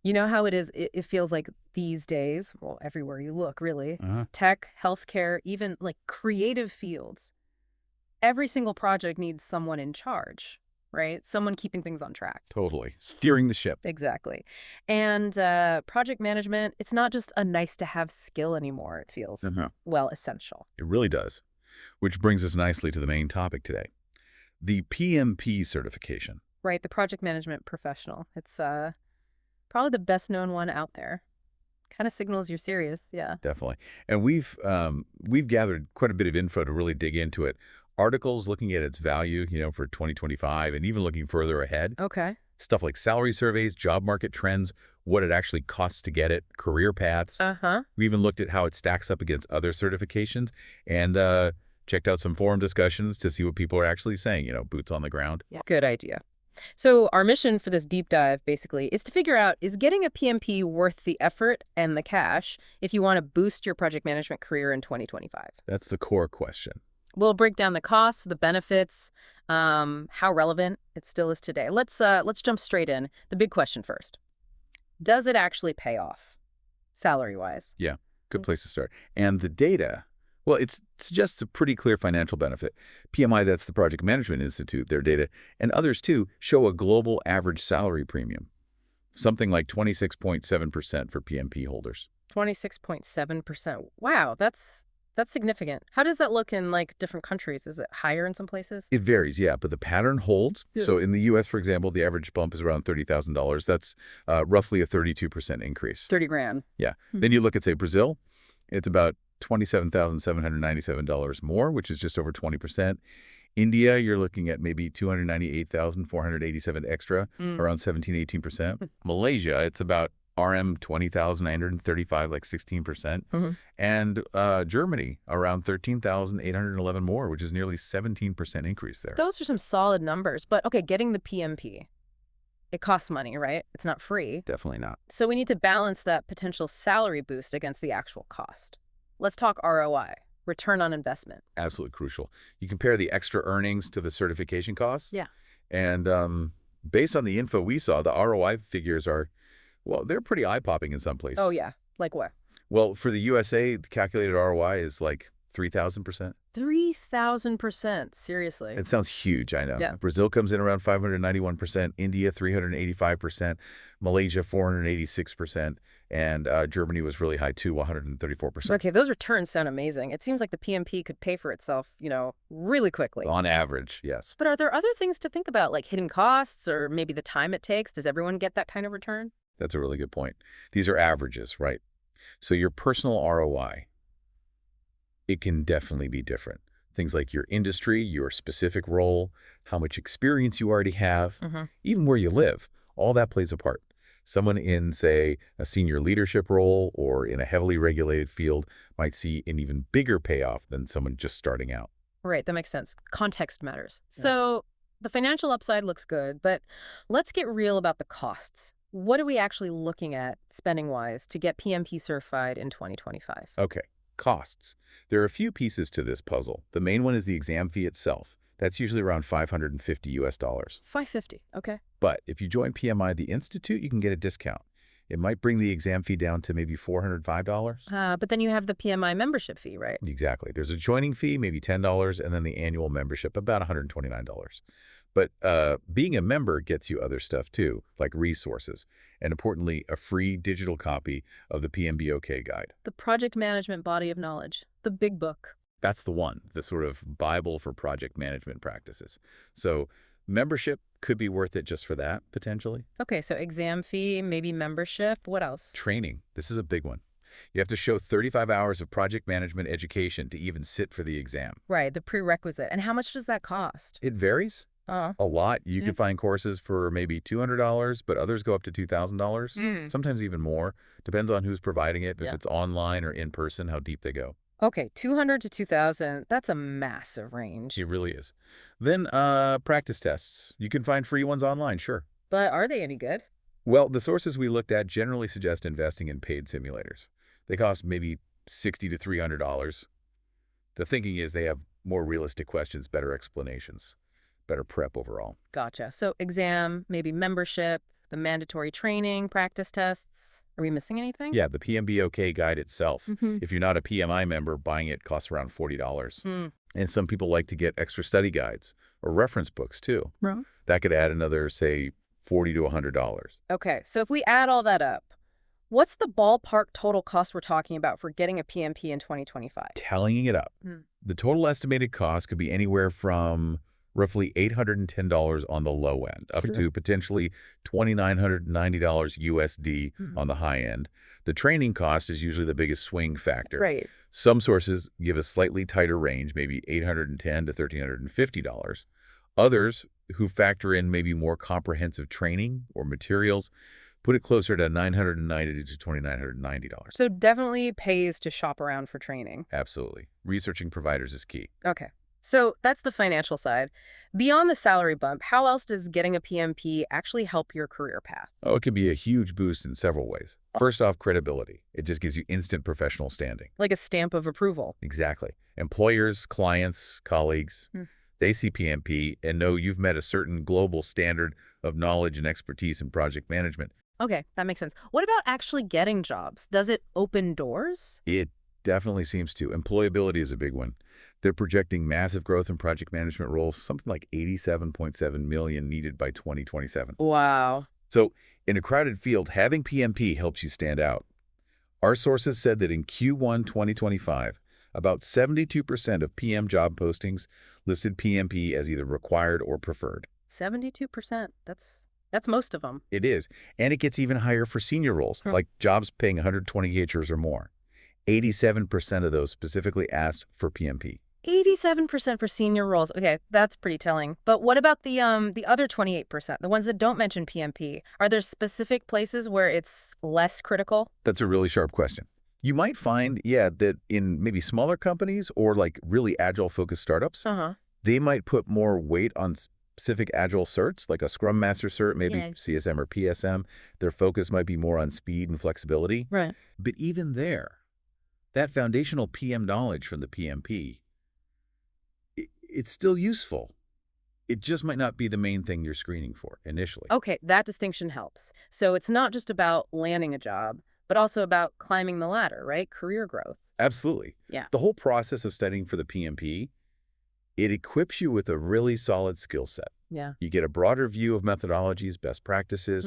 You know how it is? It feels like these days, well, everywhere you look, really, Uh-huh. tech, healthcare, even like creative fields, every single project needs someone in charge, right? Someone keeping things on track. Totally. Steering the ship. Exactly. And project management, it's not just a nice to have skill anymore. It feels, Uh-huh. well, essential, It really does. Which brings us nicely to the main topic today, the PMP certification. right? The project management professional. It's probably the best known one out there. Kind of signals you're serious. Yeah. Definitely. And we've gathered quite a bit of info to really dig into it. Articles looking at its value, for 2025 and even looking further ahead. Okay. Stuff like salary surveys, job market trends, what it actually costs to get it, career paths. Uh-huh. We even looked at how it stacks up against other certifications and checked out some forum discussions to see what people are actually saying, boots on the ground. Yeah. Good idea. So our mission for this deep dive, basically, is to figure out, is getting a PMP worth the effort and the cash if you want to boost your project management career in 2025? That's the core question. We'll break down the costs, the benefits, how relevant it still is today. Let's jump straight in. The big question first. Does it actually pay off, salary-wise? Yeah, good place to start. And the data, well, it suggests a pretty clear financial benefit. PMI, that's the Project Management Institute, their data, and others too, show a global average salary premium, something like 26.7% for PMP holders. 26.7%. Wow, that's significant. How does that look in like different countries? Is it higher in some places? It varies, yeah, but the pattern holds. Yeah. So in the U.S., for example, the average bump is around $30,000. That's roughly a 32% increase. 30 grand. Yeah. Hmm. Then you look at, say, Brazil, it's about $27,797 more, which is just over 20%. India, you're looking at maybe 298,487 extra, around 17-18%. Malaysia, it's about RM 20,935, like 16%. Mhm. And Germany, around 13,811 more, which is nearly 17% increase there. Those are some solid numbers. But okay, getting the PMP, it costs money, right? It's not free. Definitely not. So we need to balance that potential salary boost against the actual cost. Let's talk ROI, return on investment. Absolutely crucial. You compare the extra earnings to the certification costs. Yeah. And based on the info we saw, the ROI figures are, well, they're pretty eye-popping in some places. Oh, yeah. Like what? Well, for the USA, the calculated ROI is like 3,000%. 3,000%. Seriously. It sounds huge, I know. Yeah. Brazil comes in around 591%, India 385%, Malaysia 486%, and Germany was really high too, 134%. Okay, those returns sound amazing. It seems like the PMP could pay for itself, really quickly. On average, yes. But are there other things to think about, like hidden costs or maybe the time it takes? Does everyone get that kind of return? That's a really good point. These are averages, right? So your personal ROI, it can definitely be different. Things like your industry, your specific role, how much experience you already have, even where you live, all that plays a part. Someone in, say, a senior leadership role or in a heavily regulated field might see an even bigger payoff than someone just starting out. Right, that makes sense. Context matters. So the financial upside looks good, but let's get real about the costs. What are we actually looking at spending-wise to get PMP certified in 2025? Okay, costs. There are a few pieces to this puzzle. The main one is the exam fee itself. That's usually around $550 US. $550, okay. But if you join PMI, the Institute, you can get a discount. It might bring the exam fee down to maybe $405. But then you have the PMI membership fee, right? Exactly. There's a joining fee, maybe $10, and then the annual membership, about $129. But being a member gets you other stuff too, like resources, and importantly, a free digital copy of the PMBOK guide. The project management body of knowledge, the big book. That's the one, the sort of Bible for project management practices. So membership could be worth it just for that, potentially. Okay, so exam fee, maybe membership. What else? Training. This is a big one. You have to show 35 hours of project management education to even sit for the exam. Right, the prerequisite. And how much does that cost? It varies Uh, a lot. You can find courses for maybe $200, but others go up to $2,000, sometimes even more. Depends on who's providing it, if Yeah. it's online or in person, how deep they go. Okay, 200 to 2,000. That's a massive range. It really is. Then practice tests. You can find free ones online, sure. But are they any good? Well, the sources we looked at generally suggest investing in paid simulators. They cost maybe $60 to $300. The thinking is they have more realistic questions, better explanations, better prep overall. Gotcha. So exam, maybe membership. the mandatory training, practice tests. Are we missing anything? Yeah, the PMBOK guide itself. Mm-hmm. If you're not a PMI member, buying it costs around $40. Hmm. And some people like to get extra study guides or reference books, too. Right. That could add another, say, $40 to $100. Okay, so if we add all that up, what's the ballpark total cost we're talking about for getting a PMP in 2025? Tallying it up, Hmm. the total estimated cost could be anywhere from roughly $810 on the low end, up Sure. to potentially $2,990 USD on the high end. The training cost is usually the biggest swing factor. Right. Some sources give a slightly tighter range, maybe $810 to $1,350. Others, who factor in maybe more comprehensive training or materials, put it closer to $990 to $2,990. So definitely pays to shop around for training. Absolutely. Researching providers is key. Okay. So that's the financial side. Beyond the salary bump, how else does getting a PMP actually help your career path? Oh, it can be a huge boost in several ways. First off, credibility. It just gives you instant professional standing. Like a stamp of approval. Exactly. Employers, clients, colleagues, they see PMP and know you've met a certain global standard of knowledge and expertise in project management. Okay, that makes sense. What about actually getting jobs? Does it open doors? It definitely seems to. Employability is a big one. They're projecting massive growth in project management roles, something like 87.7 million needed by 2027. Wow. So in a crowded field, having PMP helps you stand out. Our sources said that in Q1 2025, about 72% of PM job postings listed PMP as either required or preferred. 72%. That's most of them. It is. And it gets even higher for senior roles, like jobs paying 120 Hrs or more. 87% of those specifically asked for PMP. 87% for senior roles. Okay, that's pretty telling. But what about the other 28%, the ones that don't mention PMP? Are there specific places where it's less critical? That's a really sharp question. You might find, yeah, that in maybe smaller companies or like really agile-focused startups, they might put more weight on specific agile certs, like a Scrum Master cert, maybe CSM or PSM. Their focus might be more on speed and flexibility. Right. But even there, that foundational PM knowledge from the PMP, it's still useful. It just might not be the main thing you're screening for initially. Okay, that distinction helps. So it's not just about landing a job, but also about climbing the ladder, right? Career growth. Absolutely. Yeah. The whole process of studying for the PMP, it equips you with a really solid skill set. Yeah. You get a broader view of methodologies, best practices.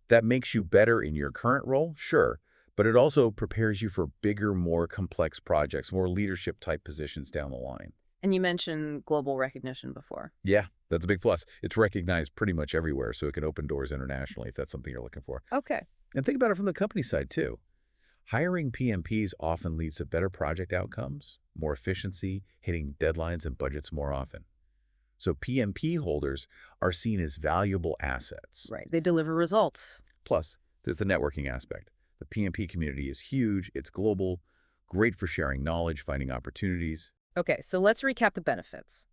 That makes you better in your current role, sure, but it also prepares you for bigger, more complex projects, more leadership-type positions down the line. And you mentioned global recognition before. Yeah, that's a big plus. It's recognized pretty much everywhere, so it can open doors internationally if that's something you're looking for. Okay. And think about it from the company side, too. Hiring PMPs often leads to better project outcomes, more efficiency, hitting deadlines and budgets more often. So PMP holders are seen as valuable assets. Right. They deliver results. Plus, there's the networking aspect. The PMP community is huge, it's global, great for sharing knowledge, finding opportunities. Okay, so let's recap the benefits.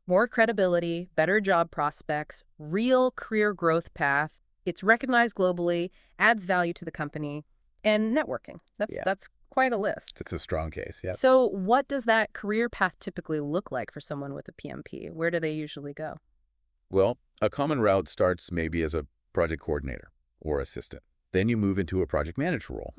More credibility, better job prospects, real career growth path. It's recognized globally, adds value to the company, and networking. That's quite a list. It's a strong case, yeah. So what does that career path typically look like for someone with a PMP? Where do they usually go? Well, a common route starts maybe as a project coordinator or assistant. Then you move into a project manager role.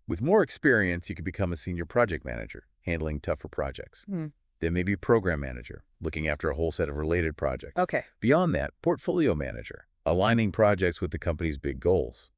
With more experience, you could become a senior project manager, handling tougher projects. Then maybe program manager, looking after a whole set of related projects. Okay. Beyond that, portfolio manager, aligning projects with the company's big goals.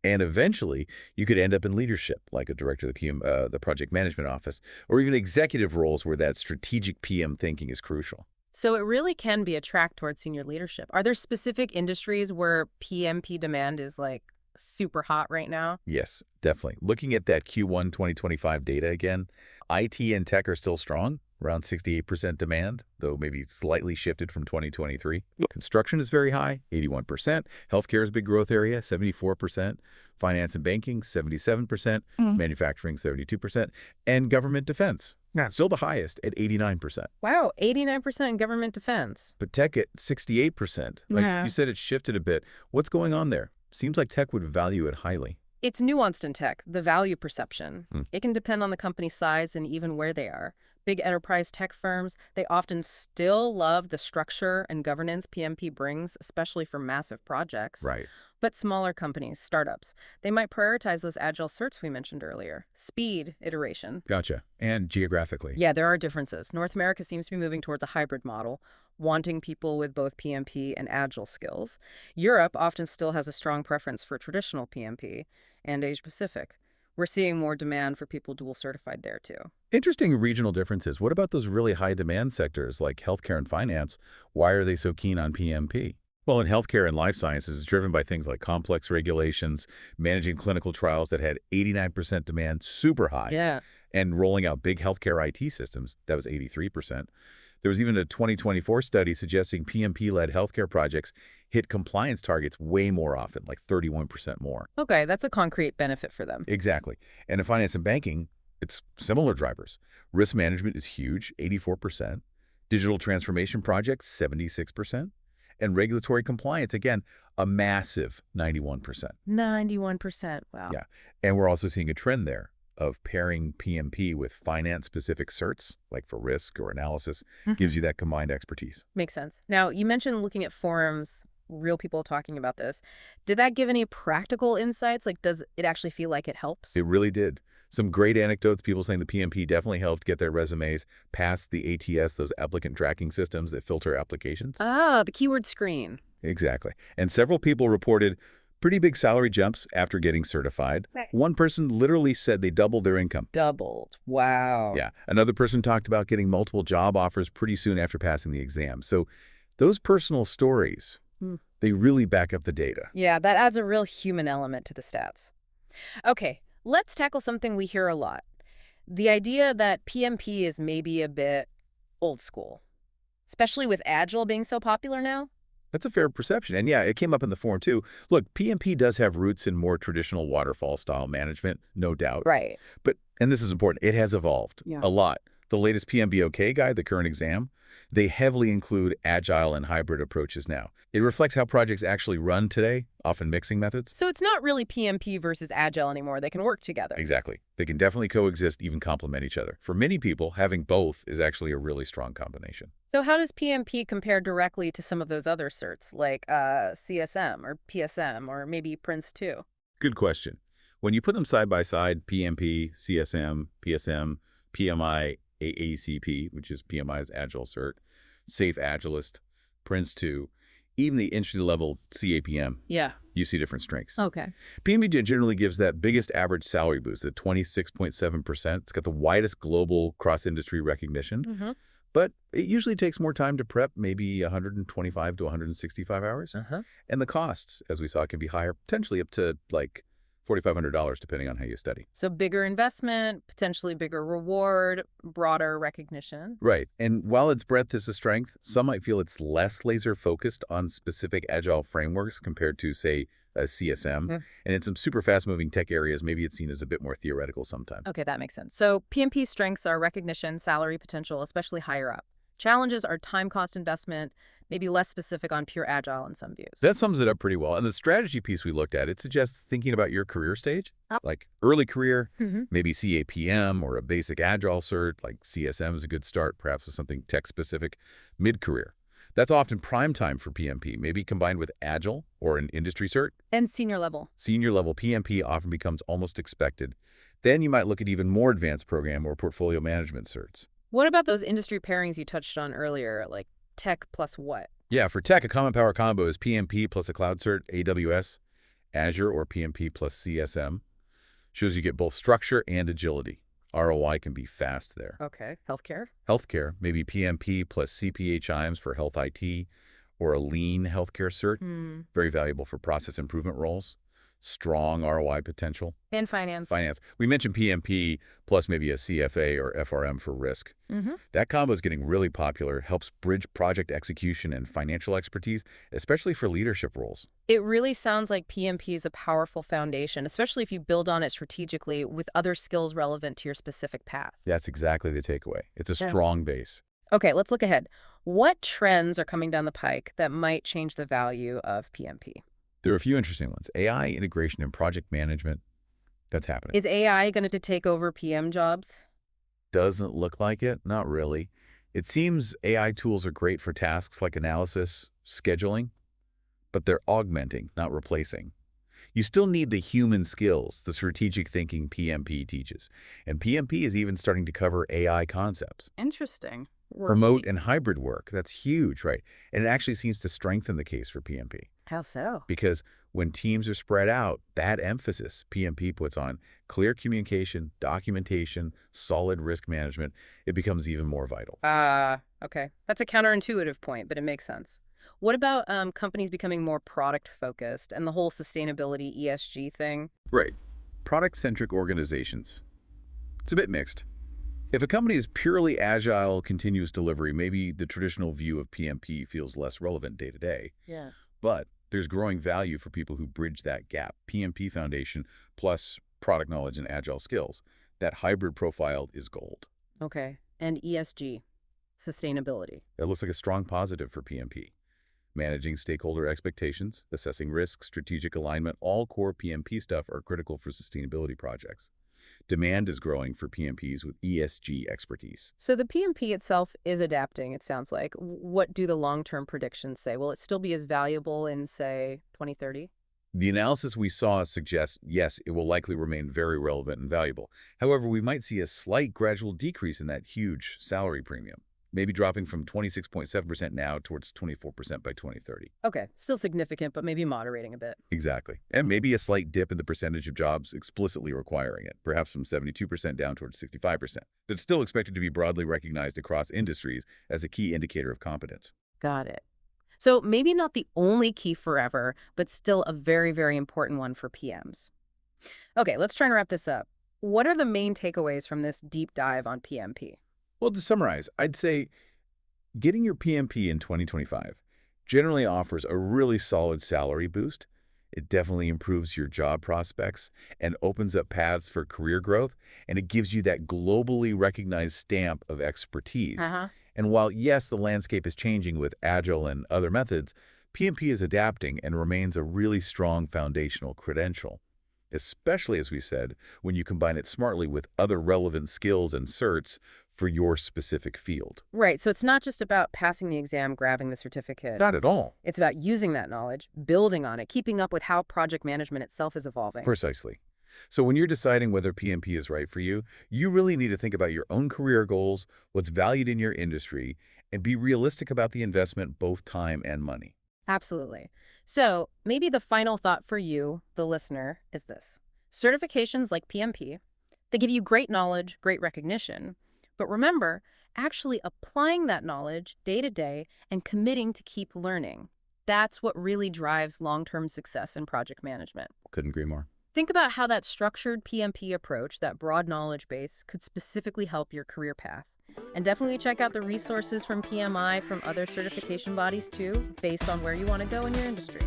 And eventually, you could end up in leadership, like a director of the project management office, or even executive roles where that strategic PM thinking is crucial. So it really can be a track towards senior leadership. Are there specific industries where PMP demand is like super hot right now? Yes, definitely. Looking at that Q1 2025 data again, IT and tech are still strong, around 68% demand, though maybe slightly shifted from 2023. Construction is very high, 81%. Healthcare is a big growth area, 74%. Finance and banking, 77%. Manufacturing, 72%. And government defense, still the highest at 89%. Wow, 89% in government defense. But tech at 68%. Like you said, it shifted a bit. What's going on there? Seems like tech would value it highly. It's nuanced in tech, the value perception. It can depend on the company size and even where they are. Big enterprise tech firms, they often still love the structure and governance PMP brings, especially for massive projects. Right. But smaller companies, startups, they might prioritize those agile certs we mentioned earlier. Speed, iteration. Gotcha. And geographically. Yeah, there are differences. North America seems to be moving towards a hybrid model, wanting people with both PMP and agile skills. Europe often still has a strong preference for traditional PMP, and Asia Pacific. We're seeing more demand for people dual certified there too. Interesting regional differences. What about those really high demand sectors like healthcare and finance? Why are they so keen on PMP? Well, in healthcare and life sciences, it's driven by things like complex regulations, managing clinical trials that had 89% demand, super high, Yeah. and rolling out big healthcare IT systems, that was 83%. There was even a 2024 study suggesting PMP-led healthcare projects hit compliance targets way more often, like 31% more. Okay, that's a concrete benefit for them. Exactly. And in finance and banking, it's similar drivers. Risk management is huge, 84%. Digital transformation projects, 76%. And regulatory compliance, again, a massive 91%. 91%. Wow. Yeah. And we're also seeing a trend there of pairing PMP with finance-specific certs, like for risk or analysis, gives you that combined expertise. Makes sense. Now, you mentioned looking at forums, real people talking about this. Did that give any practical insights? Like, does it actually feel like it helps? It really did. Some great anecdotes, people saying the PMP definitely helped get their resumes past the ATS, those applicant tracking systems that filter applications. Ah, the keyword screen. Exactly. And several people reported pretty big salary jumps after getting certified. Right. One person literally said they doubled their income. Doubled. Wow. Yeah. Another person talked about getting multiple job offers pretty soon after passing the exam. So those personal stories, they really back up the data. Yeah, that adds a real human element to the stats. Okay, let's tackle something we hear a lot. The idea that PMP is maybe a bit old school, especially with Agile being so popular now. That's a fair perception. And yeah, it came up in the forum too. Look, PMP does have roots in more traditional waterfall style management, no doubt. Right. But, and this is important, it has evolved Yeah. a lot. The latest PMBOK guide, the current exam, they heavily include agile and hybrid approaches now. It reflects how projects actually run today, often mixing methods. So it's not really PMP versus Agile anymore. They can work together. Exactly. They can definitely coexist, even complement each other. For many people, having both is actually a really strong combination. So how does PMP compare directly to some of those other certs, like CSM or PSM or maybe Prince 2? Good question. When you put them side by side, PMP, CSM, PSM, PMI, AACP, which is PMI's Agile cert, Safe Agilist, Prince 2, even the entry-level CAPM, Yeah. you see different strengths. Okay. PMP generally gives that biggest average salary boost at 26.7%. It's got the widest global cross-industry recognition, but it usually takes more time to prep, maybe 125 to 165 hours. And the costs, as we saw, can be higher, potentially up to like $4,500, depending on how you study. So bigger investment, potentially bigger reward, broader recognition. Right. And while its breadth is a strength, some might feel it's less laser-focused on specific agile frameworks compared to, say, a CSM. And in some super fast-moving tech areas, maybe it's seen as a bit more theoretical sometimes. Okay, that makes sense. So PMP strengths are recognition, salary potential, especially higher up. Challenges are time cost investment, maybe less specific on pure Agile in some views. That sums it up pretty well. And the strategy piece we looked at, it suggests thinking about your career stage, like early career, maybe CAPM or a basic Agile cert, like CSM is a good start, perhaps with something tech-specific. Mid-career, that's often prime time for PMP, maybe combined with Agile or an industry cert. And senior level. Senior level PMP often becomes almost expected. Then you might look at even more advanced program or portfolio management certs. What about those industry pairings you touched on earlier, like tech plus what? Yeah, for tech, a common power combo is PMP plus a cloud cert, AWS, Azure, or PMP plus CSM. Shows you get both structure and agility. ROI can be fast there. Okay. Healthcare? Healthcare, maybe PMP plus CPHIMs for health IT, or a lean healthcare cert. Very valuable for process improvement roles. Strong ROI potential. And finance. Finance. We mentioned PMP plus maybe a CFA or FRM for risk. That combo is getting really popular. It helps bridge project execution and financial expertise, especially for leadership roles. It really sounds like PMP is a powerful foundation, especially if you build on it strategically with other skills relevant to your specific path. That's exactly the takeaway. It's a strong base. Okay, let's look ahead. What trends are coming down the pike that might change the value of PMP? There are a few interesting ones. AI integration and project management, that's happening. Is AI going to take over PM jobs? Doesn't look like it? Not really. It seems AI tools are great for tasks like analysis, scheduling, but they're augmenting, not replacing. You still need the human skills, the strategic thinking PMP teaches. And PMP is even starting to cover AI concepts. Interesting. Remote and hybrid work, that's huge, right? And it actually seems to strengthen the case for PMP. How so? Because when teams are spread out, that emphasis PMP puts on clear communication, documentation, solid risk management, it becomes even more vital. Okay. That's a counterintuitive point, but it makes sense. What about companies becoming more product focused and the whole sustainability ESG thing? Right. Product-centric organizations. It's a bit mixed. If a company is purely agile, continuous delivery, maybe the traditional view of PMP feels less relevant day to day. Yeah. But there's growing value for people who bridge that gap. PMP foundation plus product knowledge and agile skills. That hybrid profile is gold. Okay. And ESG, sustainability. That looks like a strong positive for PMP. Managing stakeholder expectations, assessing risk, strategic alignment, all core PMP stuff are critical for sustainability projects. Demand is growing for PMPs with ESG expertise. So the PMP itself is adapting, it sounds like. What do the long-term predictions say? Will it still be as valuable in, say, 2030? The analysis we saw suggests, yes, it will likely remain very relevant and valuable. However, we might see a slight gradual decrease in that huge salary premium, maybe dropping from 26.7% now towards 24% by 2030. Okay, still significant, but maybe moderating a bit. Exactly. And maybe a slight dip in the percentage of jobs explicitly requiring it, perhaps from 72% down towards 65%. That's still expected to be broadly recognized across industries as a key indicator of competence. Got it. So maybe not the only key forever, but still a very, very important one for PMs. Okay, let's try and wrap this up. What are the main takeaways from this deep dive on PMP? Well, to summarize, I'd say getting your PMP in 2025 generally offers a really solid salary boost. It definitely improves your job prospects and opens up paths for career growth, and it gives you that globally recognized stamp of expertise. Uh-huh. And while, yes, the landscape is changing with Agile and other methods, PMP is adapting and remains a really strong foundational credential, especially, as we said, when you combine it smartly with other relevant skills and certs for your specific field. Right, so it's not just about passing the exam, grabbing the certificate. Not at all. It's about using that knowledge, building on it, keeping up with how project management itself is evolving. Precisely. So when you're deciding whether PMP is right for you, you really need to think about your own career goals, what's valued in your industry, and be realistic about the investment, both time and money. Absolutely. So maybe the final thought for you, the listener, is this. Certifications like PMP, they give you great knowledge, great recognition, but remember, actually applying that knowledge day to day and committing to keep learning. That's what really drives long-term success in project management. Couldn't agree more. Think about how that structured PMP approach, that broad knowledge base, could specifically help your career path. And definitely check out the resources from PMI from other certification bodies too, based on where you want to go in your industry.